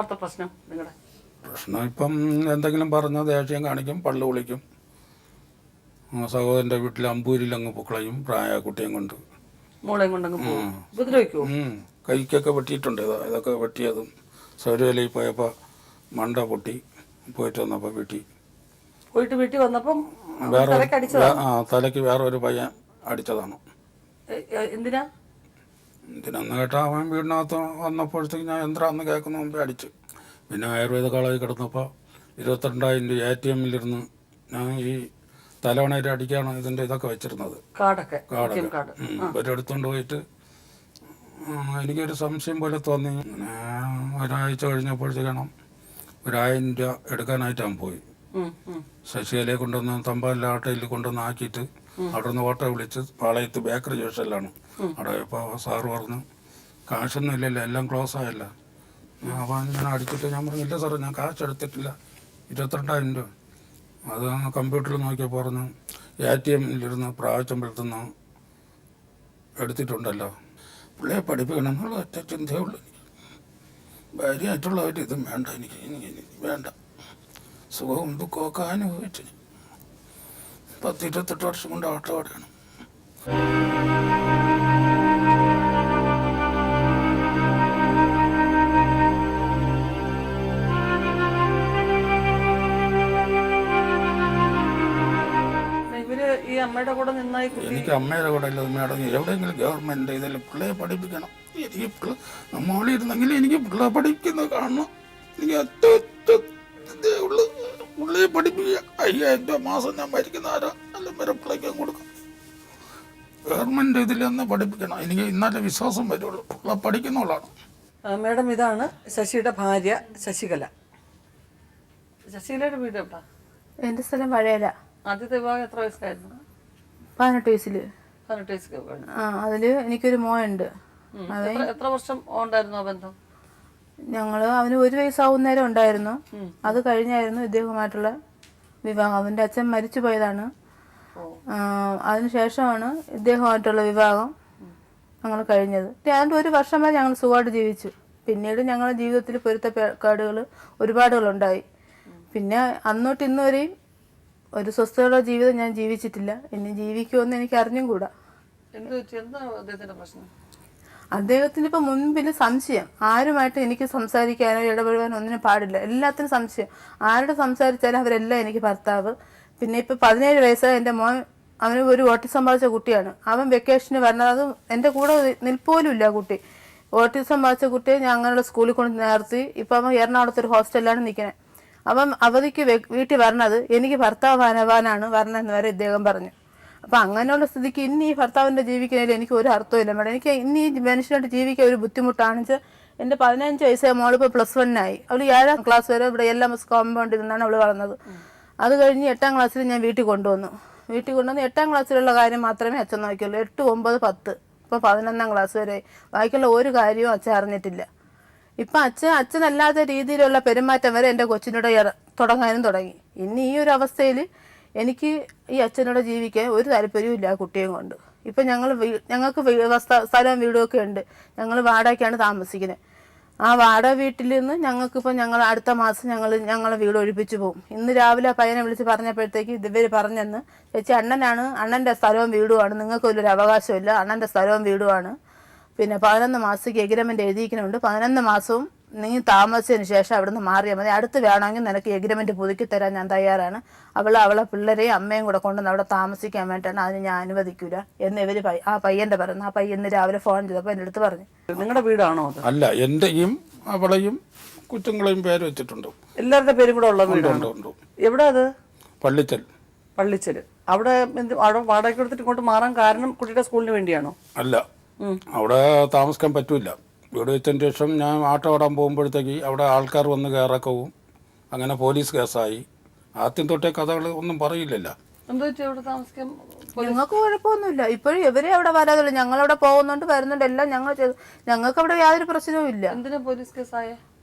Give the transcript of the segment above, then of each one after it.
യഥാർത്ഥ പ്രശ്നം നിങ്ങളുടെ? പ്രശ്നം ഇപ്പം എന്തെങ്കിലും പറഞ്ഞ ദേഷ്യം കാണിക്കും, പള്ളു വിളിക്കും. സഹോദരൻ്റെ വീട്ടിൽ അമ്പൂരിൽ അങ്ങ് പൊക്കളയും പ്രായ കുട്ടിയും കൊണ്ട്. മോളെയും കൊണ്ടങ്ങ് പോകും. ഉപദ്രവിക്കുമോ? കൈക്കൊക്കെ വെട്ടിയിട്ടുണ്ട്. ഇതൊക്കെ വെട്ടിയതും ശബരിമലയിൽ പോയപ്പോൾ മണ്ട പൊട്ടി പോയിട്ട് വന്നപ്പോൾ വീട്ടിൽ വന്നപ്പം വേറെ തലയ്ക്ക് വേറെ ഒരു പയ്യൻ അടിച്ചതാണ്. എന്തിനാന്ന് കേട്ടാൽ അവൻ വീടിനകത്ത് വന്നപ്പോഴത്തേക്ക് ഞാൻ യന്ത്രാന്ന് കേൾക്കുന്ന മുമ്പേ അടിച്ചു. പിന്നെ ആയുർവേദ കോളേജിൽ കിടന്നപ്പോൾ 22,000 രൂപ ATM-ലിരുന്ന് ഞാൻ ഈ തലവണയിട്ട് അടിക്കാണ് ഇതിൻ്റെ ഇതൊക്കെ വെച്ചിരുന്നത്. കാർഡൊക്കെ ഇവരെടുത്തുകൊണ്ട് പോയിട്ട് എനിക്കൊരു സംശയം പോലെ തോന്നി. ഒരാഴ്ച കഴിഞ്ഞപ്പോഴത്തേക്കാണ് 1,000 രൂപ എടുക്കാനായിട്ടാണ് പോയി. ശശികലയെ കൊണ്ടുവന്ന് തമ്പാലിലെ ആട്ടയിൽ കൊണ്ടുവന്ന് ആക്കിയിട്ട് അവിടെ നിന്ന് ഓട്ടോ വിളിച്ച് പാളയത്ത് ബേക്കറി ജംഗ്ഷനിലാണ്. അവിടെ ഇപ്പോൾ സാറ് പറഞ്ഞു കാശൊന്നും ഇല്ലല്ലോ, എല്ലാം ക്ലോസ് ആയല്ല. അപ്പോൾ ഞാൻ അടിച്ചിട്ട് ഞാൻ പറഞ്ഞു ഇല്ല സാറേ, ഞാൻ കാശ് എടുത്തിട്ടില്ല, 22,000 രൂപ. അത് കമ്പ്യൂട്ടറിൽ നോക്കിയപ്പോൾ പറഞ്ഞു ATM-ലിരുന്ന് പ്രാവശ്യമ്പലത്തുനിന്ന് എടുത്തിട്ടുണ്ടല്ലോ. പിള്ളേരെ പഠിപ്പിക്കണം എന്നുള്ള ഒറ്റ ചിന്തയേ ഉള്ളൂ. ഭാര്യയായിട്ടുള്ളവർ ഇതും വേണ്ട, എനിക്ക് വേണ്ട. സുഖവും ദുഃഖമൊക്കെ അനുഭവിച്ചു 10-28 വർഷം കൊണ്ട് ആട്ടോടെയാണ്. എനിക്ക് അമ്മയുടെ കൂടെ അല്ല മേഡം, എവിടെയെങ്കിലും ഗവൺമെൻറ് ഇതിൽ പിള്ളേരെ പഠിപ്പിക്കണം. എനിക്ക് നമ്മളിരുന്നെങ്കിൽ എനിക്ക് പിള്ളേരെ പഠിക്കുന്നത് കാണണം. എനിക്ക് ഉള്ളു പിള്ളേരെ പഠിപ്പിക്കുക. 5,000 രൂപ മാസം ഞാൻ ഭരിക്കുന്ന ആരാ അല്ല വരെ പിള്ളേക്കാൻ കൊടുക്കും. ഗവൺമെൻറ് ഇതിൽ തന്നെ പഠിപ്പിക്കണം. എനിക്ക് ഇന്നാലെ വിശ്വാസം വരുള്ളൂ, പിള്ളേർ പഠിക്കുന്നവളാണ്. മേഡം, ഇതാണ് ശശിയുടെ ഭാര്യ ശശികല. ശശികലയുടെ വീട് എവിടെ? എൻ്റെ സ്ഥലം വഴയല. ആദ്യത്തെ വിവാഹം എത്ര വയസ്സിലായിരുന്നു? 18 വയസ്സിൽ. 18 വയസ്സിൽ. അതില് എനിക്കൊരു മോനുണ്ട്. എത്ര വർഷം ഉണ്ടായിരുന്നു ആ ബന്ധം? അവന് 1 വയസ്സാവുന്നേരം ഉണ്ടായിരുന്നു. അത് കഴിഞ്ഞായിരുന്നു ഇദ്ദേഹവുമായിട്ടുള്ള വിവാഹം. അവൻ്റെ അച്ഛൻ മരിച്ചു പോയതാണ്. അതിനുശേഷമാണ് ഇദ്ദേഹവുമായിട്ടുള്ള വിവാഹം ഞങ്ങൾ കഴിഞ്ഞത്. അതിൻ്റെ 1 വർഷം വരെ ഞങ്ങൾ സുഖമായിട്ട് ജീവിച്ചു. പിന്നീട് ഞങ്ങളുടെ ജീവിതത്തിൽ പൊരുത്തക്കേടുകൾ ഒരുപാടുകളുണ്ടായി. പിന്നെ അന്നോട്ട് ഇന്നുവരെയും ഒരു സ്വസ്ഥതയുള്ള ജീവിതം ഞാൻ ജീവിച്ചിട്ടില്ല. ഇനി ജീവിക്കുമെന്ന് എനിക്ക് അറിഞ്ഞും കൂടാ. അദ്ദേഹത്തിന് ഇപ്പം മുൻപിൽ സംശയം. ആരുമായിട്ട് എനിക്ക് സംസാരിക്കാനോ ഇടപെടുവാനോ ഒന്നിനും പാടില്ല. എല്ലാത്തിനും സംശയം. ആരുടെ സംസാരിച്ചാലും അവരെല്ലാം എനിക്ക് ഭർത്താവ്. പിന്നെ ഇപ്പം 17 വയസ്സായ എൻ്റെ മോൻ, അവന് ഒരു ഓട്ടിസം ബാധിച്ച കുട്ടിയാണ്. അവൻ വെക്കേഷന് വരണത്, അത് എൻ്റെ കൂടെ നിൽപ്പോലും ഇല്ല കുട്ടി. ഓട്ടിസം ബാധിച്ച കുട്ടിയെ ഞാൻ അങ്ങനെയുള്ള സ്കൂളിൽ കൊണ്ട് നേർത്തി. ഇപ്പം അവൻ എറണാകുളത്തൊരു ഹോസ്റ്റലിലാണ് നിൽക്കുന്നത്. അവൻ അവധിക്ക് വീട്ടിൽ വരണത് എനിക്ക് ഭർത്താവാനാണ് വരണമെന്ന് വരെ ഇദ്ദേഹം പറഞ്ഞു. അപ്പം അങ്ങനെയുള്ള സ്ഥിതിക്ക് ഇനി ഈ ഭർത്താവിൻ്റെ ജീവിക്കുന്നതിൽ എനിക്ക് ഒരു അർത്ഥമില്ല മേഡം. എനിക്ക് ഇനി ഈ മനുഷ്യനായിട്ട് ജീവിക്കാൻ ഒരു ബുദ്ധിമുട്ടാണെന്ന് വെച്ചാൽ എൻ്റെ 15 വയസ്സായ മോളിപ്പോൾ +1 ആയി. അവൾ 7ാം ക്ലാസ് വരെ ഇവിടെ LMS കോമ്പൗണ്ടിൽ നിന്നാണ് അവൾ വളർന്നത്. അത് കഴിഞ്ഞ് 8ാം ക്ലാസ്സിൽ ഞാൻ വീട്ടിൽ കൊണ്ടുവന്നു. 8ാം ക്ലാസ്സിലുള്ള കാര്യം മാത്രമേ അച്ഛൻ നോക്കിയുള്ളൂ. 8, 9, 10 ഇപ്പോൾ 11ാം ക്ലാസ് വരെ. ബാക്കിയുള്ള ഒരു കാര്യവും അച്ഛൻ അറിഞ്ഞിട്ടില്ല. ഇപ്പം അച്ഛനല്ലാത്ത രീതിയിലുള്ള പെരുമാറ്റം വരെ എൻ്റെ കൊച്ചിനോട് തുടങ്ങാനും തുടങ്ങി. ഇനി ഈ ഒരു അവസ്ഥയിൽ എനിക്ക് ഈ അച്ഛനോട് ജീവിക്കാൻ ഒരു താല്പര്യവും ഇല്ല ആ കുട്ടിയും കൊണ്ട്. ഇപ്പം ഞങ്ങൾക്ക് സ്ഥലവും വീടും ഒക്കെ ഉണ്ട്. ഞങ്ങൾ വാടകയ്ക്കാണ് താമസിക്കുന്നത്. ആ വാടക വീട്ടിൽ നിന്ന് ഞങ്ങൾക്കിപ്പോൾ ഞങ്ങൾ അടുത്ത മാസം ഞങ്ങളെ വീട് ഒഴിപ്പിച്ചു പോകും. ഇന്ന് രാവിലെ പയ്യനെ വിളിച്ച് പറഞ്ഞപ്പോഴത്തേക്ക് ഇവർ പറഞ്ഞെന്ന്, ചേച്ചി അണ്ണൻ്റെ സ്ഥലവും വീടുമാണ്, നിങ്ങൾക്ക് ഒരു അവകാശമില്ല, അണ്ണൻ്റെ സ്ഥലവും വീടുമാണ്. പിന്നെ 11 മാസത്തേക്ക് എഗ്രിമെൻ്റ് എഴുതിയിരിക്കുന്നുണ്ട്. 11 മാസവും നീ താമസിച്ചതിന് ശേഷം അവിടെ നിന്ന് മാറിയാൽ മതി. അടുത്ത് വേണമെങ്കിൽ നിനക്ക് എഗ്രിമെൻ്റ് പുതുക്കി തരാൻ ഞാൻ തയ്യാറാണ്. അവളെ പിള്ളേരെയും അമ്മയും കൂടെ കൊണ്ടുവന്ന് അവിടെ താമസിക്കാൻ വേണ്ടിയിട്ടാണ്, അതിന് ഞാൻ അനുവദിക്കില്ല എന്ന് ഇവർ ആ പയ്യൻ്റെ പറയുന്നു. ആ പയ്യന്ന് രാവിലെ ഫോൺ ചെയ്തപ്പോൾ എൻ്റെ അടുത്ത് പറഞ്ഞു. നിങ്ങളുടെ വീടാണോ? അല്ല, എൻ്റെയും അവളെയും കുറ്റങ്ങളെയും പേര് വെച്ചിട്ടുണ്ട്. എല്ലാവരുടെ പേരും കൂടെ ഉള്ള വീടുണ്ട്. എവിടെ അത്? പള്ളിച്ചൽ. അവിടെ വാടക കൊടുത്തിട്ട് ഇങ്ങോട്ട് മാറാൻ കാരണം കുട്ടിയുടെ സ്കൂളിന് വേണ്ടിയാണോ? അല്ല, അവിടെ താമസിക്കാൻ പറ്റൂല. വീട് വെച്ചതിന് ശേഷം ഞാൻ ആട്ടോ ഓടാൻ പോകുമ്പോഴത്തേക്ക് അവിടെ ആൾക്കാർ വന്ന് കയറക്കവും, അങ്ങനെ പോലീസ് കേസായി. ആദ്യം തൊട്ടേ കഥകൾ ഒന്നും പറയില്ലല്ലോ. ഞങ്ങൾക്ക് കുഴപ്പമൊന്നുമില്ല. ഇപ്പോഴും ഇവരെ അവിടെ വരാതുള്ളൂ. ഞങ്ങളവിടെ പോകുന്നുണ്ട്, വരുന്നുണ്ട്, എല്ലാം ഞങ്ങൾ ചെയ്തു. ഞങ്ങൾക്ക് അവിടെ യാതൊരു പ്രശ്നവും ഇല്ല. എന്തിനാ പോലീസ് കേസായ?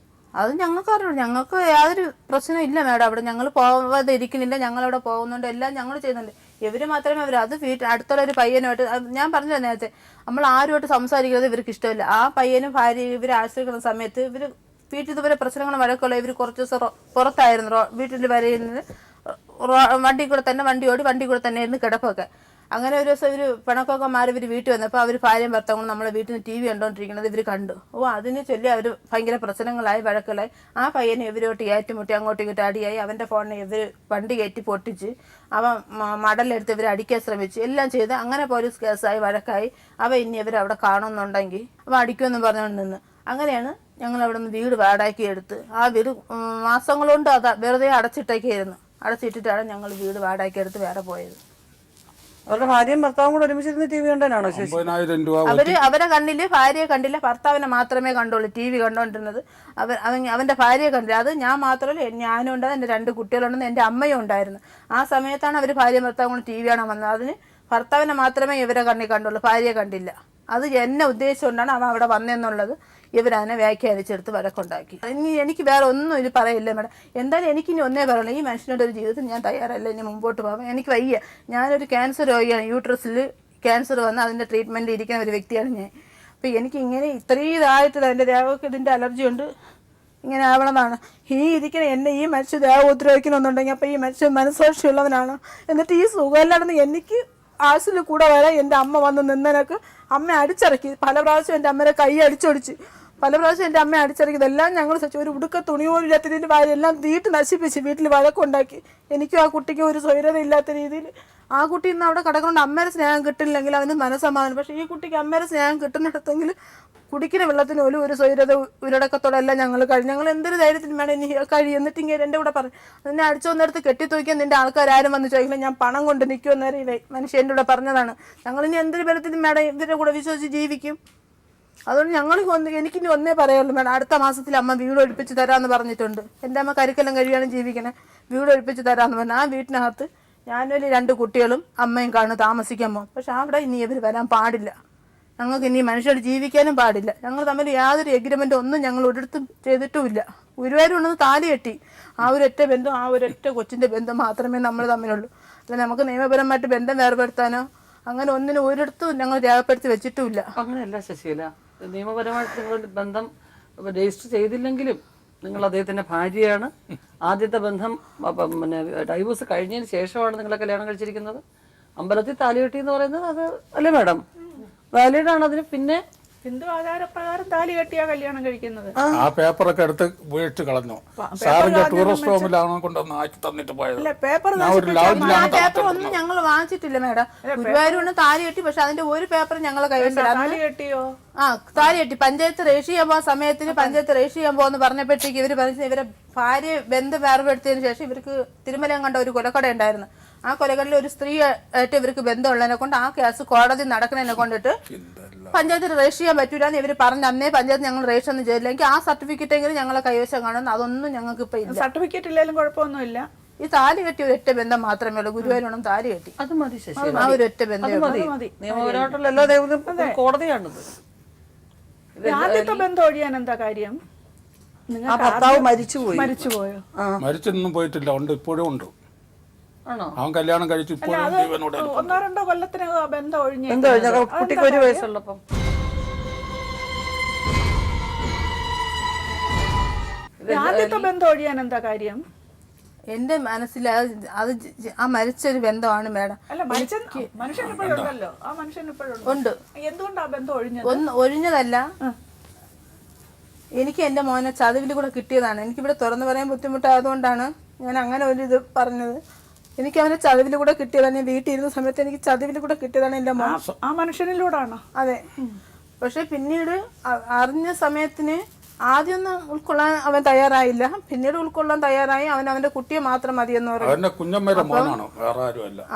അത് ഞങ്ങൾക്ക് അറിയുള്ളൂ. ഞങ്ങൾക്ക് യാതൊരു പ്രശ്നവും ഇല്ല മേഡം. അവിടെ ഞങ്ങൾ പോവാതെ ഇരിക്കുന്നില്ല. ഞങ്ങളവിടെ പോകുന്നുണ്ട്, എല്ലാം ഞങ്ങൾ ചെയ്യുന്നുണ്ട്. ഇവര് മാത്രമേ അത് അടുത്തുള്ള ഒരു പയ്യനുമായിട്ട്, ഞാൻ പറഞ്ഞില്ല നേരത്തെ, നമ്മൾ ആരുമായിട്ട് സംസാരിക്കുന്നത് ഇവർക്ക് ഇഷ്ടമില്ല. ആ പയ്യനും ഭാര്യയും ഇവർ ആശ്രയിക്കുന്ന സമയത്ത് ഇവർ വീട്ടിൽ ഇതുപോലെ പ്രശ്നങ്ങളും വഴക്കുള്ള ഇവർ കുറച്ച് ദിവസം പുറത്തായിരുന്നു വീട്ടിൽ വരയുന്നത് വണ്ടി കൂടെ തന്നെ ആയിരുന്നു കിടപ്പൊക്കെ. അങ്ങനെ ഒരു ദിവസം ഇവർ പിണക്കൊക്കെ മാറി ഇവർ വീട്ടിൽ വന്നപ്പോൾ അവർ ഭാര്യയും ഭർത്താവും നമ്മളെ വീട്ടിൽ നിന്ന് TV കണ്ടുകൊണ്ടിരിക്കുന്നത് ഇവർ കണ്ടു. അതിനെ ചൊല്ലി അവർ ഭയങ്കര പ്രശ്നങ്ങളായി വഴക്കുകളായി. ആ പയ്യനെ ഇവരോട്ട് ഏറ്റുമുട്ടി അങ്ങോട്ടും ഇങ്ങോട്ടും അടിയായി. അവൻ്റെ ഫോണിനെ ഇവർ വണ്ടി കയറ്റി പൊട്ടിച്ച് അവൻ മടലെടുത്ത് ഇവർ അടിക്കാൻ ശ്രമിച്ചു. എല്ലാം ചെയ്ത് അങ്ങനെ പോലീസ് കേസായി വഴക്കായി. ഇനി ഇവർ അവിടെ കാണുന്നുണ്ടെങ്കിൽ അടിക്കുമെന്ന് പറഞ്ഞുകൊണ്ട് നിന്ന്. അങ്ങനെയാണ് ഞങ്ങൾ അവിടെ നിന്ന് വീട് വാടകയ്ക്ക് എടുത്ത് ആ വീട് മാസങ്ങളുണ്ട് വെറുതെ അടച്ചിട്ടിട്ടാണ് ഞങ്ങൾ വീട് വാടകയ്ക്ക് എടുത്ത് വേറെ പോയത്. അവരുടെ ഭാര്യയും ഭർത്താവും കൂടെ ഒരുമിച്ചിരുന്ന് TV കണ്ടാനാണോ ശശി? 50,000 രൂപ അവരെ കണ്ടില്ല, ഭാര്യയെ കണ്ടില്ല, ഭർത്താവിനെ മാത്രമേ കണ്ടുള്ളൂ TV കണ്ടോണ്ടിരുന്നത്. അവന്റെ ഭാര്യയെ കണ്ടില്ല. അത് ഞാൻ മാത്രമല്ല, ഞാനും ഉണ്ടായിരുന്നു, എൻ്റെ 2 കുട്ടികളുണ്ടെന്ന് എൻ്റെ അമ്മയും ഉണ്ടായിരുന്നു. ആ സമയത്താണ് അവർ ഭാര്യയും ഭർത്താവും കൂടെ TV കാണാൻ വന്നത്. അതിന് ഭർത്താവിനെ മാത്രമേ ഇവരെ കണ്ടുള്ളൂ, ഭാര്യയെ കണ്ടില്ല. അത് എന്നെ ഉദ്ദേശിച്ചുകൊണ്ടാണ് അവൻ അവിടെ വന്നെന്നുള്ളത് ഇവരതിനെ വ്യാഖ്യാനിച്ചെടുത്ത് വഴക്കുണ്ടാക്കി. ഇനി എനിക്ക് വേറെ ഒന്നും ഇത് പറയില്ല മേഡം. എന്തായാലും എനിക്കിനി ഒന്നേ പറയുള്ളൂ, ഈ മനുഷ്യൻ്റെ ഒരു ജീവിതത്തിൽ ഞാൻ തയ്യാറല്ല ഇനി മുമ്പോട്ട് പോകാൻ. എനിക്ക് വയ്യ. ഞാനൊരു ക്യാൻസർ രോഗിയാണ്, യൂട്രസിൽ ക്യാൻസർ വന്ന് അതിൻ്റെ ട്രീറ്റ്മെൻറ്റ് ഇരിക്കുന്ന ഒരു വ്യക്തിയാണ് ഞാൻ. അപ്പോൾ എനിക്ക് ഇങ്ങനെ ഇത്രയും ഇതായിട്ട് എൻ്റെ ദേഹമൊക്കെ ഇതിൻ്റെ അലർജി ഉണ്ട്, ഇങ്ങനെ ആവണമെന്നാണ് ഇരിക്കുന്ന ഈ മനുഷ്യ ദേഹം ഉപദ്രവിക്കണമെന്നുണ്ടെങ്കിൽ അപ്പോൾ ഈ മനുഷ്യ മനസ്സാക്ഷിയുള്ളവനാണ്. എന്നിട്ട് ഈ സുഖമില്ലാണെന്ന് എനിക്ക് ആശുപത്രിയിൽ കൂടെ വരാൻ എൻ്റെ അമ്മ വന്ന് നിന്നതിനൊക്കെ അമ്മ അടിച്ചിറക്കി. പല പ്രാവശ്യം എൻ്റെ അമ്മയുടെ കൈ അടിച്ചൊടിച്ച് പല പ്രാവശ്യം എൻ്റെ അമ്മ അടിച്ചിറക്കിയതെല്ലാം ഞങ്ങൾ ഒരു ഉടുക്ക തുണി പോലും ഇല്ലാത്തതിൻ്റെ എല്ലാം തീട്ട് നശിപ്പിച്ച് വീട്ടിൽ വഴക്കുണ്ടാക്കി. എനിക്കും ആ കുട്ടിക്ക് ഒരു സ്വൈരത ഇല്ലാത്ത രീതിയിൽ ആ കുട്ടി ഇന്ന് അവിടെ കിടക്കൊണ്ട് അമ്മയുടെ സ്നേഹം കിട്ടില്ലെങ്കിൽ അവന് മനസ്സമാധാനം. പക്ഷേ ഈ കുട്ടിക്ക് അമ്മയുടെ സ്നേഹം കിട്ടുന്നിടത്തെങ്കിൽ കുടിക്കുന്ന വെള്ളത്തിന് ഒരു സ്വൈരത ഉരടക്കത്തോടെ എല്ലാം ഞങ്ങൾ എന്തൊരു ധൈര്യത്തിന് വേണം ഇനി എന്നിട്ട് ഇങ്ങനെ എൻ്റെ കൂടെ പറഞ്ഞു നിന്നെ അടിച്ചു വന്നിടത്ത് കെട്ടിത്തൂക്കാൻ നിൻ്റെ ആൾക്കാരും വന്ന് ചോദിക്കില്ല, ഞാൻ പണം കൊണ്ട് നിൽക്കുമെന്നേരം ഈ മനുഷ്യൻ എൻ്റെ കൂടെ പറഞ്ഞതാണ്. ഞങ്ങളിനി എന്തൊരു ബലത്തിനും മേഡം ഇവരുടെ കൂടെ വിശ്വസിച്ച് ജീവിക്കും. അതുകൊണ്ട് എനിക്കിനി ഒന്നേ പറയുള്ളൂ മേഡം, അടുത്ത മാസത്തിൽ അമ്മ വീട് ഒഴിപ്പിച്ച് തരാമെന്ന് പറഞ്ഞിട്ടുണ്ട്. എൻ്റെ അമ്മ കരിക്കെല്ലാം കഴിയാണ് ജീവിക്കണേ, വീട് ഒഴിപ്പിച്ച് തരാമെന്ന് പറഞ്ഞു. ആ വീട്ടിനകത്ത് ഞാനൊരു 2 കുട്ടികളും അമ്മയും കാണും താമസിക്കാൻ പോകും. പക്ഷെ അവിടെ ഇനി ഇവർ വരാൻ പാടില്ല. ഞങ്ങൾക്ക് ഇനി മനുഷ്യർ ജീവിക്കാനും പാടില്ല. ഞങ്ങൾ തമ്മിൽ യാതൊരു എഗ്രിമെൻറ്റും ഒന്നും ഞങ്ങൾ ഒരിടത്തും ചെയ്തിട്ടുമില്ല. ഗുരുവായൂർ ഉണ്ടെന്ന് താലി കെട്ടി. ആ ഒരൊറ്റ ബന്ധം, ആ ഒരൊറ്റ കൊച്ചിൻ്റെ ബന്ധം മാത്രമേ നമ്മൾ തമ്മിലുള്ളൂ. അല്ല നമുക്ക് നിയമപരമായിട്ട് ബന്ധം വേർപെടുത്താനോ അങ്ങനെ ഒരിടത്തും ഞങ്ങൾ രേഖപ്പെടുത്തി വെച്ചിട്ടുമില്ല. അങ്ങനെയല്ല ശശികല, നിയമപരമായിട്ട് നിങ്ങളുടെ ബന്ധം രജിസ്റ്റർ ചെയ്തില്ലെങ്കിലും നിങ്ങൾ അദ്ദേഹത്തിന്റെ ഭാര്യയാണ്. ആദ്യത്തെ ബന്ധം പിന്നെ ഡൈവോഴ്സ് കഴിഞ്ഞതിന് ശേഷമാണ് നിങ്ങളെ കല്യാണം കഴിച്ചിരിക്കുന്നത്. അമ്പലത്തിൽ താലികെട്ടി എന്ന് പറയുന്നത് അത് അല്ലേ മാഡം, വാലിഡ് ആണ്. അതിന് പിന്നെ ഹിന്ദു ആചാരപ്രകാരം താലി കെട്ടിയാ കല്യാണം കഴിക്കുന്നത്. ആ പേപ്പറൊക്കെ എടുത്ത് വീഴ്ച കളഞ്ഞു. സാറിന്റെ ടൂറിസ്റ്റ് ഹോമിലാണ് കൊണ്ടുവന്ന് ആക്കി തന്നിട്ട് പോയത്. പേപ്പർ ഒന്നും ഞങ്ങൾ വാങ്ങിച്ചിട്ടില്ല മേഡം. ഗുരുവായൂർ താലി കെട്ടി, പക്ഷെ അതിന്റെ ഒരു പേപ്പർ ഞങ്ങളെ കൈവശം കെട്ടിയോ? താലി കെട്ടി. പഞ്ചായത്ത് രജിസ്റ്റർ ചെയ്യാൻ പോകുന്ന സമയത്തിന് പഞ്ചായത്ത് രജിസ്റ്റർ ചെയ്യാൻ പോകുന്ന പറഞ്ഞപ്പോഴത്തേക്ക് ഇവര് പറഞ്ഞ ഇവരെ ഭാര്യ ബന്ധം വേർപെടുത്തിയതിനു ശേഷം ഇവർക്ക് തിരുമലയം കണ്ട ഒരു കൊലക്കട ഉണ്ടായിരുന്നു. ആ കൊലകളിൽ ഒരു സ്ത്രീ ആയിട്ട് ഇവർക്ക് ബന്ധമുള്ളതിനെ കൊണ്ട് ആ കേസ് കോടതി നടക്കുന്നതിനെ കൊണ്ടിട്ട് പഞ്ചായത്തിൽ രജിസ്റ്റർ ചെയ്യാൻ പറ്റൂലെന്ന് ഇവർ പറഞ്ഞു. അന്നേ പഞ്ചായത്ത് ഞങ്ങൾ രജിസ്റ്റർ ഒന്നും ചെയ്തില്ലെങ്കിൽ ആ സർട്ടിഫിക്കറ്റ് എങ്കിലും ഞങ്ങളെ കൈവശം കാണുന്നു. അതൊന്നും ഞങ്ങൾക്ക് ഇപ്പൊ ഇല്ല. സർട്ടിഫിക്കറ്റ് ഇല്ലെങ്കിലും കുഴപ്പമൊന്നുമില്ല. ഈ താലി കെട്ടി ഒരൊറ്റ ബന്ധം മാത്രമേ ഉള്ളൂ. ഗുരുവായൂരോണം താലി കെട്ടി, അത് മതി ശശി. ആ ഒരൊറ്റ ബന്ധം മതി. നിയമപരമായിട്ടുള്ള എല്ലാ ദൈവത്തിനും കോടതിയാണത്. ആദ്യത്തെ ബന്ധം ഒഴിയാൻ എന്താ കാര്യം? ആ ഭർത്താവ് മരിച്ചുപോയോ? മരിച്ചൊന്നും പോയിട്ടില്ല, ഉണ്ട്, ഇപ്പോഴും ഉണ്ട്. ആണോ? അവൻ കല്യാണം കഴിച്ചു ഇപ്പോഴും ജീവനോടെ 1-2 കൊല്ലത്തിനകം ബന്ധം ഒഴിഞ്ഞു. കുട്ടിക്ക് 1 വയസ്സുള്ളപ്പം ആദ്യത്തെ ബന്ധം ഒഴിയാൻ എന്താ കാര്യം? എന്റെ മനസ്സിൽ അത് ആ മരിച്ചൊരു ബന്ധമാണ് മേഡം. അല്ല, മനുഷ്യൻ ഇപ്പോഴുണ്ടല്ലോ, ആ മനുഷ്യൻ ഇപ്പോഴുണ്ട്. ഉണ്ട്. എന്തുകൊണ്ടാ ബന്ധം ഒഴിഞ്ഞത്? ഒഴിഞ്ഞതല്ല, എനിക്ക് എന്റെ മോനെ ചതവിൽ കൂടെ കിട്ടിയതാണ്. എനിക്കിവിടെ തുറന്നു പറയാൻ ബുദ്ധിമുട്ടായതുകൊണ്ടാണ് ഞാൻ അങ്ങനെ ഒരു ഇത് പറഞ്ഞത്. എനിക്ക് അവനെ ചതവിൽ കൂടെ കിട്ടിയതാണ്. ഞാൻ വീട്ടിൽ ഇരുന്ന സമയത്ത് എനിക്ക് ചതവിൽ കൂടെ കിട്ടിയതാണ് എന്റെ മോൻ. ആ മനുഷ്യനിലൂടെയാണോ? അതെ. പക്ഷെ പിന്നീട് അറിഞ്ഞ സമയത്തിന് ആദ്യമൊന്നും ഉൾക്കൊള്ളാൻ അവൻ തയ്യാറായില്ല. പിന്നീട് ഉൾക്കൊള്ളാൻ തയ്യാറായി. അവൻ അവന്റെ കുട്ടിയെ മാത്രം മതിയെന്ന് പറഞ്ഞു.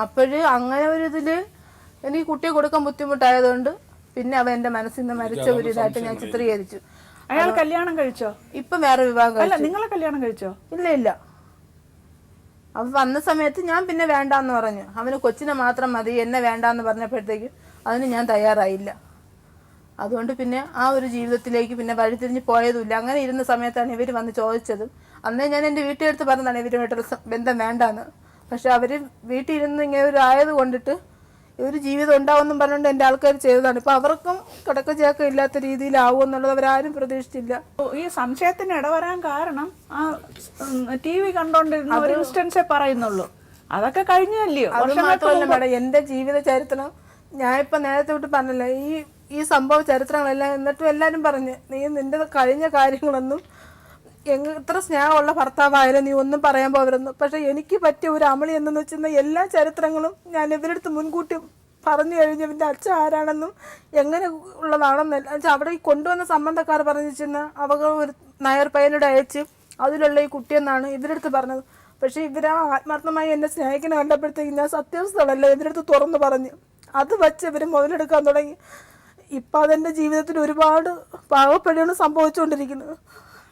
അപ്പോഴ് അങ്ങനെ ഒരു ഇതില് എനിക്ക് കുട്ടിയെ കൊടുക്കാൻ ബുദ്ധിമുട്ടായതുകൊണ്ട് പിന്നെ അവൻ എന്റെ മനസ്സിൽ നിന്ന് മരിച്ച ഒരു ഇതായിട്ട് ഞാൻ ചിത്രീകരിച്ചു. അയാൾ കല്യാണം കഴിച്ചോ? ഇപ്പൊ വേറെ വിവാഹം കഴിച്ചു. നിങ്ങളെ കല്യാണം കഴിച്ചോ? ഇല്ല. അവൻ വന്ന സമയത്ത് ഞാൻ പിന്നെ വേണ്ടാന്ന് പറഞ്ഞു. അവന് കൊച്ചിനെ മാത്രം മതി, എന്നെ വേണ്ടാന്ന് പറഞ്ഞപ്പോഴത്തേക്കും അതിന് ഞാൻ തയ്യാറായില്ല. അതുകൊണ്ട് പിന്നെ ആ ഒരു ജീവിതത്തിലേക്ക് പിന്നെ വഴിതിരിഞ്ഞ് പോയതുമില്ല. അങ്ങനെ ഇരുന്ന സമയത്താണ് ഇവർ വന്ന് ചോദിച്ചതും. അന്നേ ഞാൻ എൻ്റെ വീട്ടിലെടുത്ത് പറഞ്ഞതാണ് ഇവരുമായിട്ടുള്ള ബന്ധം വേണ്ടാന്ന്. പക്ഷെ അവർ വീട്ടിൽ ഇരുന്ന് ഇങ്ങനെ ഒരു ആയത് കൊണ്ടിട്ട് ഒരു ജീവിതം ഉണ്ടാവുമെന്നും പറഞ്ഞുകൊണ്ട് എൻ്റെ ആൾക്കാർ ചെയ്തതാണ്. ഇപ്പം അവർക്കും കിടക്കച്ചേക്കം ഇല്ലാത്ത രീതിയിലാവും എന്നുള്ളത് അവരാരും പ്രതീക്ഷിച്ചില്ല. ഈ സംശയത്തിന് ഇടവരാൻ കാരണം ആ TV കണ്ടോണ്ടിരുന്ന ഒരു ഇൻസ്റ്റൻസേ പറയുന്നുള്ളൂ. അതൊക്കെ കഴിഞ്ഞല്ലയോ? അത് മാത്രമല്ല മേഡം, എൻ്റെ ജീവിത ചരിത്രം ഞാൻ ഇപ്പം നേരത്തെ വിട്ട് പറഞ്ഞില്ല, ഈ സംഭവ ചരിത്രങ്ങളെല്ലാം എന്നിട്ടും എല്ലാവരും പറഞ്ഞ് നീ നിന്റെ കഴിഞ്ഞ കാര്യങ്ങളൊന്നും എത്ര സ്നേഹമുള്ള ഭർത്താവായാലും നീ ഒന്നും പറയാൻ പോകരുന്നു. പക്ഷെ എനിക്ക് പറ്റിയ ഒരു അമളി എന്നു വെച്ചിരുന്ന എല്ലാ ചരിത്രങ്ങളും ഞാൻ ഇവരെടുത്ത് മുൻകൂട്ടി പറഞ്ഞു കഴിഞ്ഞു. ഇവൻ്റെ അച്ഛൻ ആരാണെന്നും എങ്ങനെ ഉള്ളതാണെന്നല്ല വെച്ചാൽ അവിടെ ഈ കൊണ്ടുവന്ന സംബന്ധക്കാർ പറഞ്ഞു വെച്ചിരുന്ന അവകൾ ഒരു നായർ പയ്യനോട് അയച്ച് അതിലുള്ള ഈ കുട്ടിയെന്നാണ് ഇവരെടുത്ത് പറഞ്ഞത്. പക്ഷേ ഇവരാ ആത്മാർത്ഥമായി എന്നെ സ്നേഹിക്കുന്ന കണ്ടപ്പോഴത്തേക്ക് ഞാൻ സത്യവസ്ഥകളല്ല ഇവരെടുത്ത് തുറന്നു പറഞ്ഞു. അത് വച്ച് ഇവർ മുതലെടുക്കാൻ തുടങ്ങി. ഇപ്പം അതെൻ്റെ ജീവിതത്തിൽ ഒരുപാട് പാവപ്പെടുകയാണ് സംഭവിച്ചുകൊണ്ടിരിക്കുന്നത്.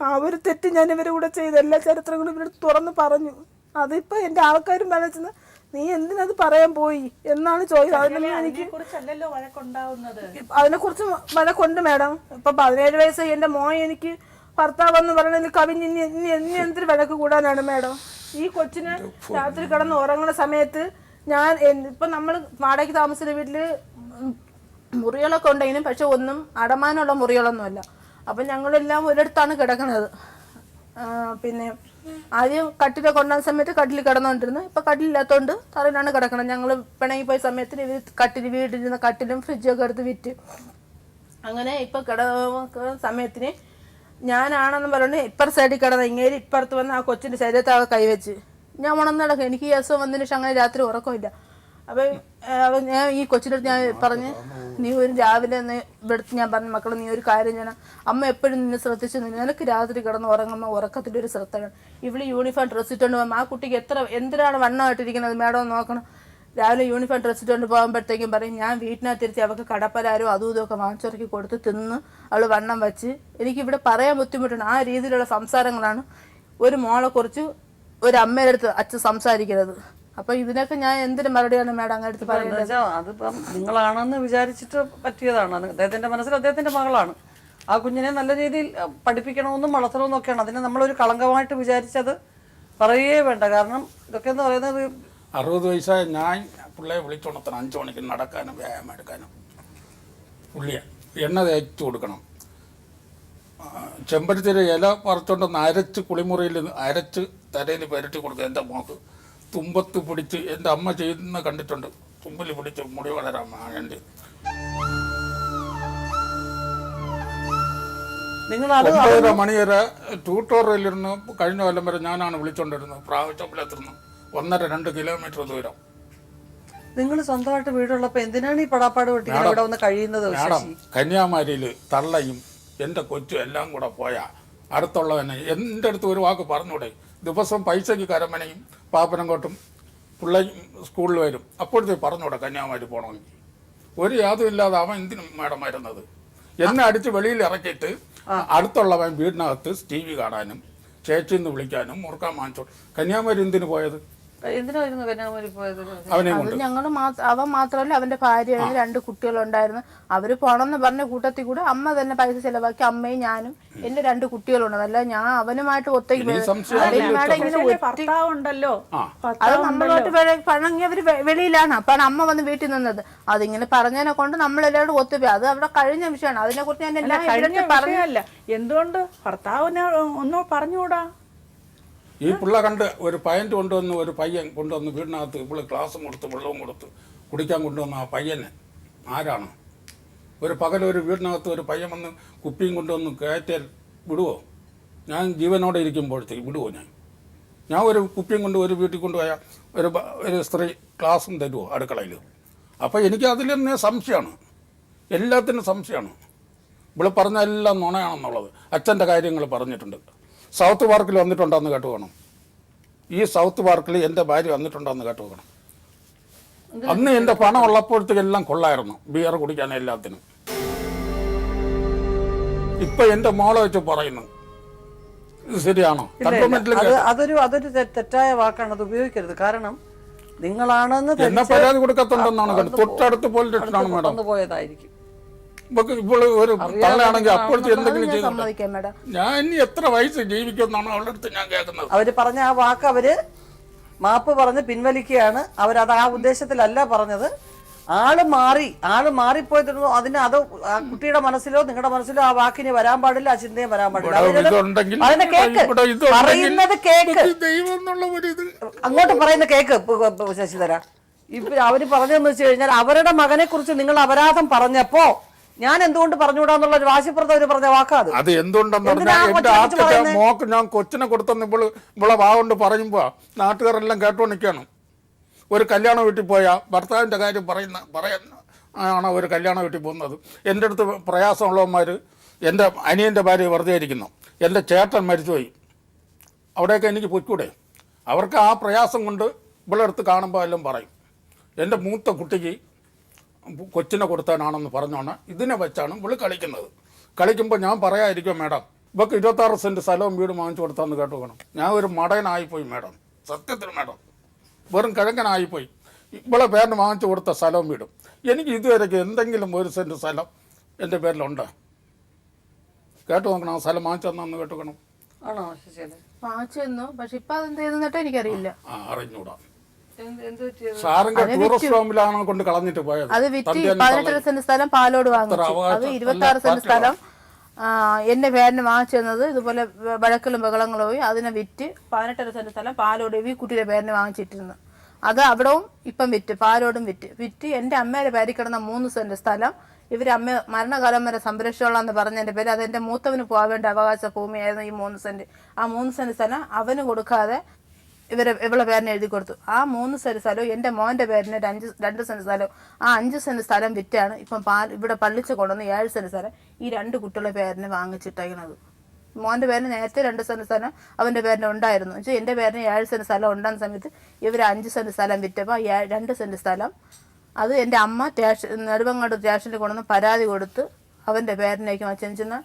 ആ ഒരു തെറ്റ് ഞാൻ ഇവരുടെ കൂടെ ചെയ്ത എല്ലാ ചരിത്രങ്ങളും ഇവരെടുത്ത് തുറന്ന് പറഞ്ഞു. അതിപ്പോൾ എൻ്റെ ആൾക്കാരും പറഞ്ഞത് നീ എന്തിനത് പറയാൻ പോയി എന്നാണ് ചോദിച്ചത്. അതിനെക്കുറിച്ച് വഴക്കുണ്ട് മേഡം. ഇപ്പം 17 വയസ്സായി എൻ്റെ മോൻ എനിക്ക് ഭർത്താവെന്ന് പറയണതിൽ കവിഞ്ഞ് ഇനി എന്തൊരു വഴക്ക് കൂടാനാണ് മേഡം? ഈ കൊച്ചിന് രാത്രി കിടന്ന് ഉറങ്ങുന്ന സമയത്ത് ഞാൻ ഇപ്പം നമ്മൾ വാടകയ്ക്ക് താമസിച്ച വീട്ടിൽ മുറികളൊക്കെ ഉണ്ടെങ്കിലും പക്ഷെ ഒന്നും അടമാനുള്ള മുറികളൊന്നുമല്ല. അപ്പം ഞങ്ങളെല്ലാം ഒരിടത്താണ് കിടക്കുന്നത്. പിന്നെ ആദ്യം കട്ടിലെ കൊണ്ടുവന്ന സമയത്ത് കട്ടിൽ കിടന്നുകൊണ്ടിരുന്നു. ഇപ്പം കട്ടിലില്ലാത്തതുകൊണ്ട് തറയിലാണ് കിടക്കണം. ഞങ്ങൾ പിണങ്ങി പോയ സമയത്തിന് ഇവർ വീട്ടിലിരുന്ന കട്ടിലും ഫ്രിഡ്ജൊക്കെ എടുത്ത് വിറ്റ് അങ്ങനെ ഇപ്പം കിടക്കുന്ന സമയത്തിന് ഞാനാണെന്ന് പറഞ്ഞ് ഇപ്പുറ സൈഡിൽ കിടന്ന ഇങ്ങേര് ഇപ്പുറത്ത് വന്ന് ആ കൊച്ചിൻ്റെ ശരീരത്താകെ കൈവച്ച് ഞാൻ ഉണർന്നിടക്കും. എനിക്ക് ഈ അസുഖം വന്നതിന് ശേഷം അങ്ങനെ രാത്രി ഉറക്കമില്ല. അപ്പം ഞാൻ ഈ കൊച്ചിൻ്റെ അടുത്ത് ഞാൻ പറഞ്ഞ് നീ ഒരു രാവിലെ ഇവിടുത്തെ ഞാൻ പറഞ്ഞു മക്കളെ നീ ഒരു കാര്യം ചെയ്യണം, അമ്മ എപ്പോഴും നിന്നെ ശ്രദ്ധിച്ചു നിനക്ക് രാത്രി കിടന്ന് ഉറങ്ങുമ്പോൾ ഉറക്കത്തിൻ്റെ ഒരു ശ്രദ്ധ വേണം. ഇവിടെ യൂണിഫോം ഡ്രസ്സ് ഇട്ടുകൊണ്ട് പോകുമ്പോൾ ആ കുട്ടിക്ക് എന്തിനാണ് വണ്ണമായിട്ടിരിക്കുന്നത് മേഡം നോക്കണം. രാവിലെ യൂണിഫോം ഡ്രസ്സ് ഇട്ടുകൊണ്ട് പോകുമ്പോഴത്തേക്കും പറയും ഞാൻ വീട്ടിനകത്തിരുത്തി അവൾക്ക് കടപ്പലാരോ അതും ഇതൊക്കെ വാങ്ങിച്ചിറക്കി കൊടുത്ത് തിന്ന് അവൾ വണ്ണം വെച്ച് എനിക്കിവിടെ പറയാൻ ബുദ്ധിമുട്ടുണ്ട്. ആ രീതിയിലുള്ള സംസാരങ്ങളാണ് ഒരു മോളെക്കുറിച്ച് ഒരു അമ്മയുടെ അടുത്ത് അച്ഛൻ സംസാരിക്കുന്നത്. അപ്പൊ ഇതിനൊക്കെ ഞാൻ എന്തിനു മറുപടിയാണ് മേഡം അങ്ങനെ അടുത്ത് പറയുന്നത്? അതിപ്പം നിങ്ങളാണെന്ന് വിചാരിച്ചിട്ട് പറ്റിയതാണ്. അദ്ദേഹത്തിന്റെ മനസ്സിൽ അദ്ദേഹത്തിന്റെ മകളാണ്. ആ കുഞ്ഞിനെ നല്ല രീതിയിൽ പഠിപ്പിക്കണമെന്നും വളർത്തണമെന്നും ഒക്കെയാണ്. അതിനെ നമ്മളൊരു കളങ്കമായിട്ട് വിചാരിച്ചത് പറയേ വേണ്ട. കാരണം ഇതൊക്കെ എന്ന് പറയുന്നത് 60 വയസ്സായ ഞാൻ പിള്ളയെ വിളിച്ചുണർത്തണം 5 മണിക്ക് നടക്കാനും വ്യായാമം എടുക്കാനും. പുള്ളിയെ എണ്ണ തേച്ച് കൊടുക്കണം. ചെമ്പരത്തിയുടെ ഇല പറിച്ചുകൊണ്ടൊന്ന് അരച്ച് കുളിമുറിയിൽ അരച്ച് തലയിൽ പുരട്ടി കൊടുക്കുക. എൻ്റെ മോക്ക് തുമ്പത്ത് പിടിച്ച് എൻ്റെ അമ്മ ചെയ്യുന്ന കണ്ടിട്ടുണ്ട്. തുമ്പിൽ പിടിച്ച് മുടി വളരാൻ വേണ്ടി 9:30 മണി വരെ ട്യൂട്ടോറിയലിരുന്ന് കഴിഞ്ഞ കൊല്ലം വരെ ഞാനാണ് വിളിച്ചുകൊണ്ടിരുന്നത്. പ്രാവശ്യത്തിലെത്തുന്നു 1.5-2 കിലോമീറ്റർ ദൂരം. നിങ്ങൾ സ്വന്തമായിട്ട് വീടുള്ളപ്പോൾ എന്തിനാണ് ഈ പടാപ്പാട് വെട്ടി ഇവിടെ വന്ന് കഴിയുന്നത്? മാഡം, കന്യാകുമാരിയിൽ തള്ളയും എൻ്റെ കൊച്ചും എല്ലാം കൂടെ പോയാൽ അടുത്തുള്ളവനെ എൻ്റെ അടുത്ത് ഒരു വാക്ക് പറഞ്ഞൂടെ? ദിവസം പൈസയ്ക്ക് കരമനയും പാപ്പനംകോട്ടും പിള്ളേരും സ്കൂളിൽ വരും. അപ്പോഴത്തേക്ക് പറഞ്ഞൂടെ കന്യാകുമാരി പോകണമെങ്കിൽ? ഒരു യാതും ഇല്ലാതെ അവൻ എന്തിനും മാഡം വരുന്നത്? എന്നെ അടിച്ച് വെളിയിൽ ഇറക്കിയിട്ട് അടുത്തുള്ളവൻ വീടിനകത്ത് TV കാണാനും ചേച്ചിന്ന് വിളിക്കാനും മുറുക്കാൻ വാങ്ങിച്ചോ. കന്യാകുമാരി എന്തിനു പോയത്? എന്തിനായിരുന്നു കന്യാകുമാരി പോയത്? അത് ഞങ്ങൾ അവൻ മാത്രമല്ല അവന്റെ ഭാര്യ 2 കുട്ടികളുണ്ടായിരുന്നു. അവര് പോണമെന്ന് പറഞ്ഞ കൂട്ടത്തിൽ കൂടെ അമ്മ തന്നെ പൈസ ചെലവാക്കി അമ്മയും ഞാനും എന്റെ 2 കുട്ടികളുണ്ട്. അല്ല ഞാൻ അവനുമായിട്ട് ഒത്തേക്ക് ഭർത്താവുണ്ടല്ലോ, അത് നമ്മളോട്ട് പണങ്ങിയവര് വെളിയിലാണ്. അപ്പാണ് അമ്മ വന്ന് വീട്ടിൽ നിന്നത്. അതിങ്ങനെ പറഞ്ഞതിനെ കൊണ്ട് നമ്മളെല്ലാവരും ഒത്തുപോയി. അത് അവിടെ കഴിഞ്ഞ വിഷയമാണ്. അതിനെ കുറിച്ച് ഞാൻ എല്ലാം പറഞ്ഞല്ല. എന്തുകൊണ്ട് ഭർത്താവിനെ ഒന്നും പറഞ്ഞുകൂടാ? ഈ പിള്ള കണ്ട് ഒരു പയ്യൻ കൊണ്ടുവന്ന് ഒരു പയ്യൻ കൊണ്ടുവന്ന് വീടിനകത്ത് ഇപ്പോൾ ഗ്ലാസും കൊടുത്ത് വെള്ളവും കൊടുത്ത് കുടിക്കാൻ കൊണ്ടുവന്ന ആ പയ്യനെ ആരാണ്? ഒരു പകലൊരു വീടിനകത്ത് ഒരു പയ്യൻ വന്ന് കുപ്പിയും കൊണ്ടുവന്ന് കയറ്റാൽ വിടുവോ? ഞാൻ ജീവനോടെ ഇരിക്കുമ്പോഴത്തേക്ക് വിടുവോ? ഞാൻ ഒരു കുപ്പിയും കൊണ്ട് ഒരു വീട്ടിൽ കൊണ്ടുപോയാൽ ഒരു സ്ത്രീ ഗ്ലാസും തരുമോ അടുക്കളയിൽ? അപ്പോൾ എനിക്ക് അതിൽ തന്നെ സംശയമാണ്, എല്ലാത്തിനും സംശയമാണ്. ഇവിടെ പറഞ്ഞ എല്ലാം നുണയാണെന്നുള്ളത്. അച്ഛൻ്റെ കാര്യങ്ങൾ പറഞ്ഞിട്ടുണ്ട്. സൗത്ത് പാർക്കിൽ വന്നിട്ടുണ്ടെന്ന് കേട്ടു വേണം. ഈ സൗത്ത് പാർക്കിൽ എൻ്റെ ഭാര്യ വന്നിട്ടുണ്ടെന്ന് കേട്ടു വേണം. അന്ന് എൻ്റെ പണം ഉള്ളപ്പോഴത്തേക്ക് എല്ലാം കൊള്ളായിരുന്നു, ബിയർ കുടിക്കാൻ എല്ലാത്തിനും. ഇപ്പൊ എൻ്റെ മോളെ വെച്ച് പറയുന്നു. ഇത് ശരിയാണോ? അതൊരു തെറ്റായ വാക്കാണ്, അത് ഉപയോഗിക്കരുത്. കാരണം നിങ്ങളാണെന്ന് എന്നെ പരാതി കൊടുക്കത്തുണ്ടെന്നാണ് തൊട്ടടുത്ത് പോലീസ് സ്റ്റേഷനാണ് മേഡം പോയതായിരിക്കും. ഇപ്പോൾ ഒരു തള്ളയാണെങ്കിൽ അപ്പോഴത്തെ എന്തെങ്കിലും ചെയ്തു. ഞാൻ ഇനി എത്ര വയസ്സ് ജീവിക്കുമെന്നാണ് അവളുടെ അടുത്ത് ഞാൻ കേൾക്കുന്നത്. അവര് പറഞ്ഞ ആ വാക്ക് അവര് മാപ്പ് പറഞ്ഞ് പിൻവലിക്കുകയാണ്. അവരത് ആ ഉദ്ദേശത്തിലല്ല പറഞ്ഞത്. ആള് മാറിപ്പോയിരുന്നു. അതിന് അത് ആ കുട്ടിയുടെ മനസ്സിലോ നിങ്ങളുടെ മനസ്സിലോ ആ വാക്കിന് വരാൻ പാടില്ല, ആ ചിന്തയും വരാൻ പാടില്ല. അതിനെ കേക്ക്, പറയുന്നത് കേക്ക്, അങ്ങോട്ട് പറയുന്ന കേക്ക്. ശശിധര, ഇപ്പൊ അവര് പറഞ്ഞതെന്ന് വെച്ച് കഴിഞ്ഞാൽ അവരുടെ മകനെ കുറിച്ച് നിങ്ങൾ അപരാധം പറഞ്ഞപ്പോ ഞാൻ എന്തുകൊണ്ട് പറഞ്ഞുകൂടാന്നുള്ള ഒരു വാശിപ്പുറത്ത് അവര് പറഞ്ഞ വാക്കാത്. അത് എന്തുകൊണ്ടെന്ന് പറഞ്ഞാൽ എന്റെ ആദ്യത്തെ മോക്ക് ഞാൻ കൊച്ചിനെ കൊടുത്തെന്ന് ഇവളെ വാഗൊണ്ട് പറയുമ്പോ നാട്ടുകാരെല്ലാം കേട്ടോണ്ടിരിക്കുകയാണ്. ഒരു കല്യാണ വീട്ടിൽ പോയാൽ ഭർത്താവിൻ്റെ കാര്യം ആണ് ഒരു കല്യാണ വീട്ടിൽ പോകുന്നത്. എൻ്റെ അടുത്ത് പ്രയാസമുള്ളവന്മാർ എൻ്റെ അനിയൻ്റെ ഭാര്യ വെറുതെ ഇരിക്കുന്നു, എൻ്റെ ചേട്ടൻ മരിച്ചുപോയി, അവിടെയൊക്കെ എനിക്ക് പൊയ്ക്കൂടെ? അവർക്ക് ആ പ്രയാസം കൊണ്ട് ഇവിടെ അടുത്ത് കാണുമ്പോൾ എല്ലാം പറയും. എൻ്റെ മൂത്ത കുട്ടിക്ക് കൊച്ചിനെ കൊടുത്താനാണെന്ന് പറഞ്ഞോണം ഇതിനെ വെച്ചാണ് ഇവള് കളിക്കുമ്പോൾ ഞാൻ പറയാതിരിക്കും, മേഡം ഇവർക്ക് 26 സെൻറ്റ് സ്ഥലവും വീടും വാങ്ങിച്ചു കൊടുത്താന്ന് കേട്ടു വേണം. ഞാൻ ഒരു മടയനായിപ്പോയി മേഡം, സത്യത്തിൽ മേഡം വെറും കിഴങ്ങനായിപ്പോയി. ഇവളെ പേരിന് വാങ്ങിച്ചു കൊടുത്ത സ്ഥലവും വീടും എനിക്ക് ഇതുവരെയ്ക്ക് എന്തെങ്കിലും 1 സെൻറ്റ് സ്ഥലം എൻ്റെ പേരിലുണ്ട്. കേട്ടു നോക്കണം, ആ സ്ഥലം വാങ്ങിച്ചു തന്നു കേട്ടു വേണം. ആണോ? വാങ്ങിച്ചു തന്നു, പക്ഷെ ഇപ്പൊ അതെന്ത് ചെയ്തെന്നിട്ട് എനിക്കറിയില്ല. അറിഞ്ഞൂടാ. സാറിന്റെ ടൂറിസ്റ്റ് ഹോമിലാണ് കൊണ്ട് കളഞ്ഞിട്ട് പോയത്. അത് വിറ്റ് 18 സെന്റ് സ്ഥലം പാലോട് വാങ്ങിച്ചു. അത് 26 സെന്റ് സ്ഥലം എന്റെ പേരിന് വാങ്ങിച്ചു തന്നത് ഇതുപോലെ വഴക്കലും ബഹളങ്ങളും പോയി അതിനെ വിറ്റ് 18 സെന്റ് സ്ഥലം പാലോട് ഈ കുട്ടിയുടെ പേരിന് വാങ്ങിച്ചിട്ടിരുന്നു. അത് അവിടവും ഇപ്പം വിറ്റ്, പാലോടും വിറ്റ് എന്റെ അമ്മയുടെ പേരിൽ കിടന്ന 3 സെന്റ് സ്ഥലം ഇവരമ്മ മരണകാലം വരെ സംരക്ഷിച്ചോളാന്ന് പറഞ്ഞതിന്റെ പേര് അത് എന്റെ മൂത്തവന് പോവേണ്ട അവകാശ ഭൂമിയായിരുന്നു ഈ 3 സെന്റ്. ആ 3 സെന്റ് സ്ഥലം അവന് കൊടുക്കാതെ ഇവളെ പേരിന് എഴുതി കൊടുത്തു. ആ 3 സെന്റ് സ്ഥലവും എൻ്റെ മോൻ്റെ പേരിന് 2 സെന്റ് സ്ഥലവും ആ 5 സെന്റ് സ്ഥലം വിറ്റാണ് ഇപ്പം ഇവിടെ പള്ളിച്ച് കൊണ്ടുവന്ന് 7 സെന്റ് സ്ഥലം ഈ 2 കുട്ടികളുടെ പേരിന് വാങ്ങിച്ചിട്ടേക്കുന്നത്. മോൻ്റെ പേരിന് നേരത്തെ 2 സെന്റ് സ്ഥലം അവൻ്റെ പേരിന് ഉണ്ടായിരുന്നു. വെച്ചാൽ എൻ്റെ പേരിന് 7 സെന്റ് സ്ഥലം ഉണ്ടാകുന്ന സമയത്ത് ഇവർ 5 സെന്റ് സ്ഥലം വിറ്റപ്പോൾ 2 സെന്റ് സ്ഥലം അത് എൻ്റെ അമ്മ നെടുമങ്ങാട് സ്റ്റേഷനിൽ കൊണ്ടുവന്ന് പരാതി കൊടുത്ത് അവൻ്റെ പേരിനേക്ക് വെച്ചെന്നാൽ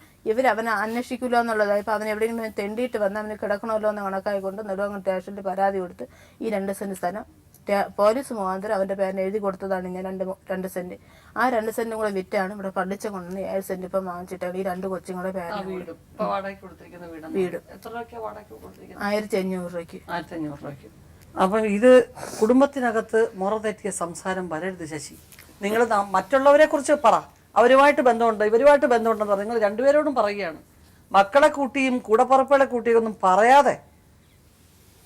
അവനെ അന്വേഷിക്കില്ല എന്നുള്ളതായപ്പോൾ അവൻ എവിടെയെങ്കിലും തെണ്ടിയിട്ട് വന്ന് അവന് കിടക്കണമല്ലോ എന്ന് കണക്കായിക്കൊണ്ട് നെടുമങ്ങാട് സ്റ്റേഷനിൽ പരാതി കൊടുത്ത് ഈ 2 സെന്റ് സ്ഥലം പോലീസ് മുഖാന്തരം അവൻ്റെ പേരിന് എഴുതി കൊടുത്തതാണ് ഞാൻ 2 സെന്റ്. ആ 2 സെന്റും കൂടെ വിറ്റാണ് ഇവിടെ പള്ളിച്ച കൊണ്ടുവന്ന് 7 സെന്റ് ഇപ്പം വാങ്ങിച്ചിട്ടാണ് ഈ 2 കൊച്ചുങ്ങളുടെ പേരിന് വീട് 1500 രൂപയ്ക്ക്. അപ്പം ഇത് കുടുംബത്തിനകത്ത് മുറ തെറ്റിയ സംസാരം വരരുത് ശശി. നിങ്ങൾ മറ്റുള്ളവരെ കുറിച്ച് പറ, അവരുമായിട്ട് ബന്ധമുണ്ട് ഇവരുമായിട്ട് ബന്ധമുണ്ടെന്ന് പറഞ്ഞ് നിങ്ങൾ രണ്ടുപേരോടും പറയുകയാണ്. മക്കളെ കൂട്ടിയും കൂടപ്പുറപ്പുകളെ കൂട്ടിയും ഒന്നും പറയാതെ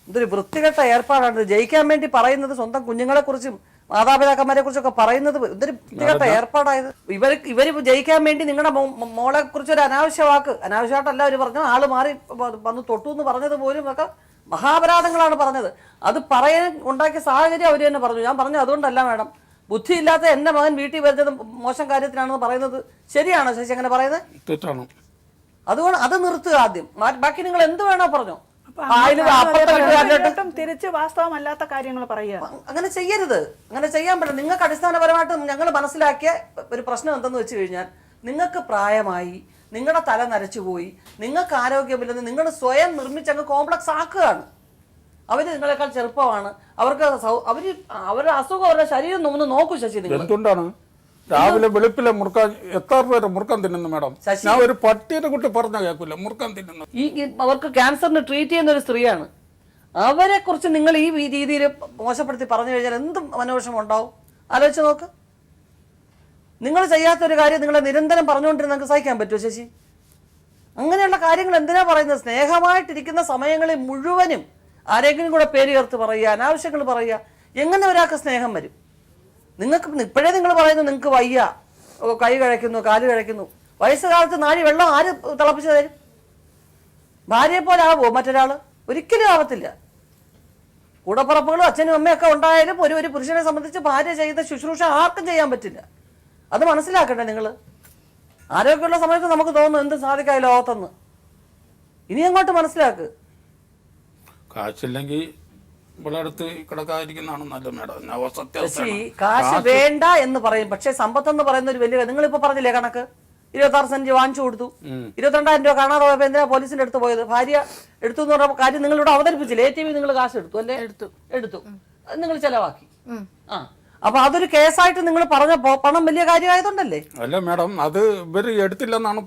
ഇതൊരു വൃത്തികെട്ട ഏർപ്പാടാണ്. ജയിക്കാൻ വേണ്ടി പറയുന്നത് സ്വന്തം കുഞ്ഞുങ്ങളെ കുറിച്ചും മാതാപിതാക്കന്മാരെ കുറിച്ചൊക്കെ പറയുന്നത് ഇതൊരു വൃത്തികെട്ട ഏർപ്പാടായത്. ഇവര് ജയിക്കാൻ വേണ്ടി നിങ്ങളുടെ മോളെ കുറിച്ചൊരു അനാവശ്യമായിട്ടല്ല അവർ പറഞ്ഞു, ആള് മാറി വന്ന് തൊട്ടു എന്ന് പറഞ്ഞത് പോലും ഒക്കെ മഹാപരാധങ്ങളാണ് പറഞ്ഞത്. അത് പറയാൻ ഉണ്ടാക്കിയ സാഹചര്യം അവർ തന്നെ പറഞ്ഞു. ഞാൻ പറഞ്ഞു അതുകൊണ്ടല്ല മേഡം, ബുദ്ധിയില്ലാത്ത എൻ്റെ മകൻ വീട്ടിൽ വരുന്നത് മോശം കാര്യത്തിനാണെന്ന് പറയുന്നത് ശരിയാണോ ശശി? അങ്ങനെ പറയുന്നത് അതുകൊണ്ട് അത് നിർത്തുക ആദ്യം. ബാക്കി നിങ്ങൾ എന്ത് വേണോ പറഞ്ഞോ. തിരിച്ച് വാസ്തവമല്ലാത്ത കാര്യങ്ങൾ പറയുക. അങ്ങനെ ചെയ്യരുത്, അങ്ങനെ ചെയ്യാൻ പറ്റില്ല. നിങ്ങൾക്ക് അടിസ്ഥാനപരമായിട്ട് ഞങ്ങൾ മനസ്സിലാക്കിയ ഒരു പ്രശ്നം എന്തെന്ന് വെച്ച് കഴിഞ്ഞാൽ നിങ്ങൾക്ക് പ്രായമായി, നിങ്ങളുടെ തല നരച്ചുപോയി, നിങ്ങൾക്ക് ആരോഗ്യമില്ലെന്ന് നിങ്ങൾ സ്വയം നിർമ്മിച്ചങ്ങ് കോംപ്ലക്സ് ആക്കുകയാണ്. അവർ നിങ്ങളെക്കാൾ ചെറുപ്പമാണ്, അവരുടെ അസുഖം അവരുടെ ശരീരം ഒന്ന് നോക്കൂ ശശി. എന്തുകൊണ്ടാണ് രാവിലെ വെളുപ്പിലെ മുറുക്കാൻ എത്ര പേര് മുറുക്കാൻ തിന്നുന്നു മേഡം? ഞാൻ ഒരു പട്ടിയുടെ കുട്ടി പറഞ്ഞ കേൾക്കില്ല മുറുക്കാൻ തിന്നുന്നു. അവർക്ക് ക്യാൻസറിന് ട്രീറ്റ് ചെയ്യുന്ന ഒരു സ്ത്രീയാണ്. അവരെ കുറിച്ച് നിങ്ങൾ ഈ രീതിയിൽ മോശപ്പെടുത്തി പറഞ്ഞു കഴിഞ്ഞാൽ എന്ത് മനോവിഷമം ഉണ്ടാവും? ആലോചിച്ച് നോക്ക്. നിങ്ങൾ ചെയ്യാത്തൊരു കാര്യം നിങ്ങളെ നിരന്തരം പറഞ്ഞുകൊണ്ടിരുന്ന നിങ്ങൾക്ക് സഹിക്കാൻ പറ്റുമോ ശശി? അങ്ങനെയുള്ള കാര്യങ്ങൾ എന്തിനാ പറയുന്നത്? സ്നേഹമായിട്ടിരിക്കുന്ന സമയങ്ങളിൽ മുഴുവനും ആരെങ്കിലും കൂടെ പേര് ചേർത്ത് പറയുക, അനാവശ്യങ്ങൾ പറയുക, എങ്ങനെ ഒരാൾക്ക് സ്നേഹം വരും? നിങ്ങൾക്ക് ഇപ്പോഴേ നിങ്ങൾ പറയുന്നു നിങ്ങൾക്ക് വയ്യ, കൈ കഴിക്കുന്നു, കാല് കഴിക്കുന്നു. വയസ്സുകാലത്ത് നാഴി വെള്ളം ആര് തിളപ്പിച്ചു തരും? ഭാര്യയെ പോലെ ആവുമോ മറ്റൊരാൾ? ഒരിക്കലും ആവത്തില്ല. കൂടപ്പുറപ്പുകളും അച്ഛനും അമ്മയൊക്കെ ഉണ്ടായാലും ഒരു പുരുഷനെ സംബന്ധിച്ച് ഭാര്യ ചെയ്ത ശുശ്രൂഷ ആർക്കും ചെയ്യാൻ പറ്റില്ല. അത് മനസ്സിലാക്കട്ടെ നിങ്ങൾ. ആരോഗ്യമുള്ള സമയത്ത് നമുക്ക് തോന്നുന്നു എന്ത് സാധിക്കായി ലോകത്തെന്ന്. ഇനി അങ്ങോട്ട് മനസ്സിലാക്ക്. കാശില്ലെങ്കിൽ ഇവിടെ അടുത്ത് കിടക്കാതിരിക്കുന്നതാണ് നല്ല മേഡം. കാശ് വേണ്ട എന്ന് പറയും, പക്ഷെ സമ്പത്ത് എന്ന് പറയുന്ന ഒരു വലിയ, നിങ്ങളിപ്പോ പറഞ്ഞില്ലേ കണക്ക് 26 സെന്റ് വാങ്ങിച്ചു കൊടുത്തു, 22,000 രൂപ കാണാതെ പോയപ്പോ എന്തിനാ പോലീസിന്റെ അടുത്ത് പോയത്? ഭാര്യ എടുത്തു എന്ന് പറഞ്ഞ കാര്യം നിങ്ങൾ ഇവിടെ അവതരിപ്പിച്ചില്ലേ? ATM നിങ്ങൾ കാശ് എടുത്തു അല്ലേ? എടുത്തു നിങ്ങൾ ചെലവാക്കി. അപ്പൊ അതൊരു കേസായിട്ട് നിങ്ങൾ പറഞ്ഞപ്പോ പണം വലിയ കാര്യമായതുകൊണ്ടല്ലേ? അല്ല മേഡം, അത് ഇവര് എടുത്തില്ലെന്നാണ്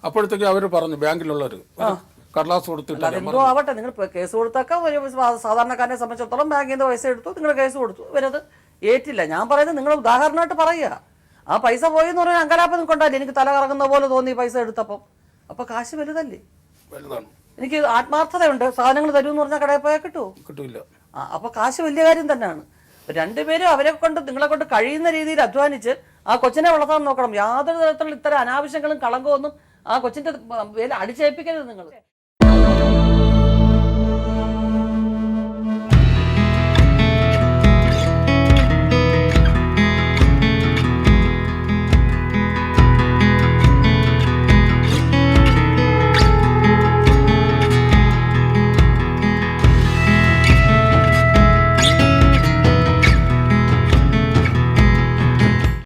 അപ്പോഴത്തേക്ക് അവര് പറഞ്ഞു ബാങ്കിലുള്ളവര് കടലാസ് കൊടുത്തിട്ട്. എന്തോ ആവട്ടെ, നിങ്ങൾ കേസ് കൊടുത്തൊക്കെ ഒരു സാധാരണക്കാരനെ സംബന്ധിച്ചിടത്തോളം ബാങ്കിൽ നിന്ന് പൈസ എടുത്തു, നിങ്ങൾ കേസ് കൊടുത്തു, ഇവരത് ഏറ്റില്ല. ഞാൻ പറയുന്നത് നിങ്ങൾ ഉദാഹരണമായിട്ട് പറയുക. ആ പൈസ പോയെന്ന് പറഞ്ഞാൽ അങ്കലാപ്പം നിങ്ങൾക്ക് ഉണ്ടായില്ല. എനിക്ക് തല കറങ്ങുന്ന പോലെ തോന്നി പൈസ എടുത്തപ്പം. അപ്പോൾ കാശ് വലുതല്ലേ? വലുതാണ്. എനിക്ക് ആത്മാർത്ഥതയുണ്ട്. സാധനങ്ങൾ തരുമെന്ന് പറഞ്ഞാൽ കടയിൽ പോയാൽ കിട്ടുമോ? കിട്ടില്ല. അപ്പോൾ കാശ് വലിയ കാര്യം തന്നെയാണ്. രണ്ടുപേരും അവരെ കൊണ്ട് നിങ്ങളെ കൊണ്ട് കഴിയുന്ന രീതിയിൽ അധ്വാനിച്ച് ആ കൊച്ചിനെ വളർത്താൻ നോക്കണം. യാതൊരു തരത്തിലുള്ള ഇത്തരം അനാവശ്യങ്ങളും കളങ്കവും ഒന്നും ആ കൊച്ചിൻ്റെ അടിച്ചേൽപ്പിക്കരുത് നിങ്ങൾ.